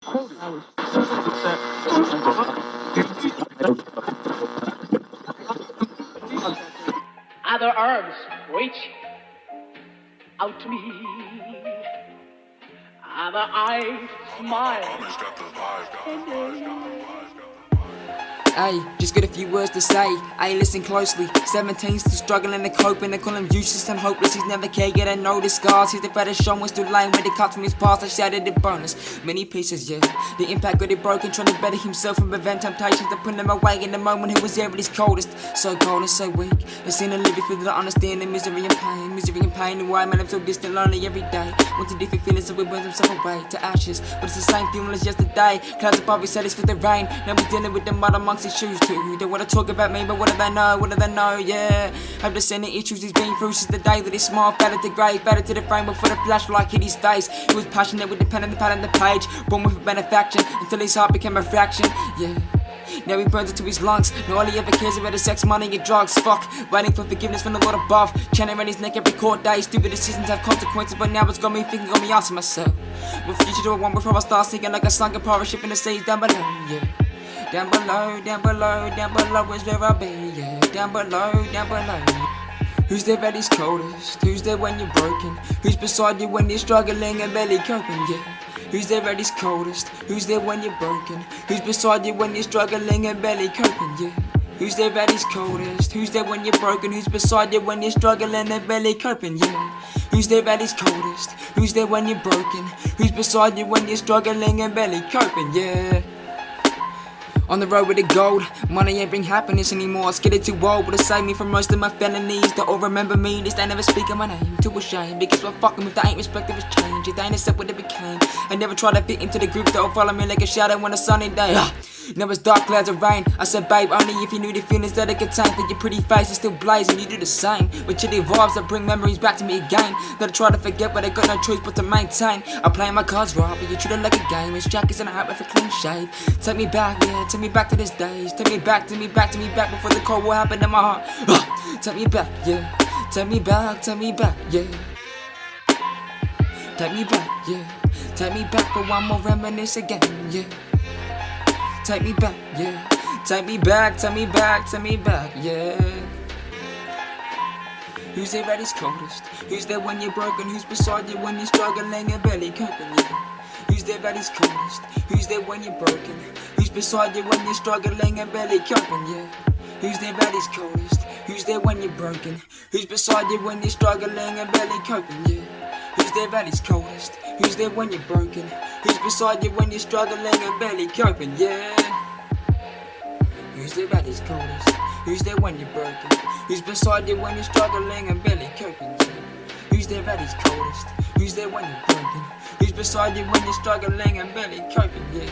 Other arms reach out to me. Other eyes smile. Ayy, just got a few words to say. Ayy, listen closely. 17 still struggling to cope, and they call him useless and hopeless. He's never cared, yet I know the scars. He's the fattest shown was still lying with the cuts from his past. I shattered the bonus. Many pieces, yeah. The impact got it broken, trying to better himself and prevent temptations to put him away in the moment he was there at his coldest. So cold and so weak. I've seen the lyrics with the understanding misery and pain. And why man I'm so distant, lonely every day. Wants a different feeling, so he burns himself away to ashes. But it's the same feeling as yesterday. Clouds above his head is for the rain. Now we're dealing with the mud amongst his shoes too. They wanna talk about me, but what do they know? What do they know? Yeah, I've just seen the issues he's been through since the day that he smiled. Battered to grave, battered to the frame before the flashlight hit his face. He was passionate with the pen and the pad and the page, born with a benefaction until his heart became a fraction. Yeah. Now he burns it to his lungs. Now all he ever cares about is sex, money, and drugs. Fuck, waiting for forgiveness from the Lord above. Chanting around his neck every court day. Stupid decisions have consequences, but now it's got me thinking, got me asking myself, what future do I want before I start sinking like a sunken pirate ship in the seas down below? Yeah. Down below, down below, down below is where I'll be, yeah. Down below, down below. Who's there at his coldest? Who's there when you're broken? Who's beside you when you're struggling and barely coping, yeah. Who's there at his coldest? Who's there when you're broken? Who's beside you when you're struggling and barely coping, yeah. Who's there at his coldest? Who's there when you're broken? Who's beside you when you're struggling and barely coping, yeah. Who's there at his coldest? Who's there when you're broken? Who's beside you when you're struggling and barely coping, yeah. On the road with the gold, money ain't bring happiness anymore. I scared it too old, but it saved me from most of my felonies. They all remember me, they never speaking my name. Too ashamed, because we're fucking with, they ain't respective as change. If they ain't accept what it became, I never tried to fit into the group that will follow me like a shadow on a sunny day. Now it's dark clouds of rain. I said, babe, only if you knew the feelings that it contained. That your pretty face is still blazing, you do the same. With chilly vibes that bring memories back to me again. That I try to forget, but I got no choice but to maintain. I play my cards right, but you treat it like a game. It's jackets and a hat with a clean shave. Take me back, yeah, take me back to this days. Take me back before the cold war happened in my heart. Take me back, yeah. Take me back, yeah. Take me back, yeah. Take me back for one more reminisce again, yeah. Take me back, yeah. Take me back, yeah. Who's there at his coldest? Who's there when you're broken? Who's beside you when you're struggling and barely coping, yeah. Who's there at his coldest? Who's there when you're broken? Who's beside you when you're struggling and barely coping, yeah. Who's there at his coldest? Who's there when you're broken? Who's beside you when you're struggling and barely coping, yeah. Who's there at his coldest? Who's there when you're broken? Who's beside you when you're struggling and barely coping, yeah. Who's there at his coldest? Who's there when you're broken? Who's beside you when you're struggling and barely coping, yeah. Who's there at his coldest? Who's there when you're broken? Who's beside you when you're struggling and barely coping, yeah.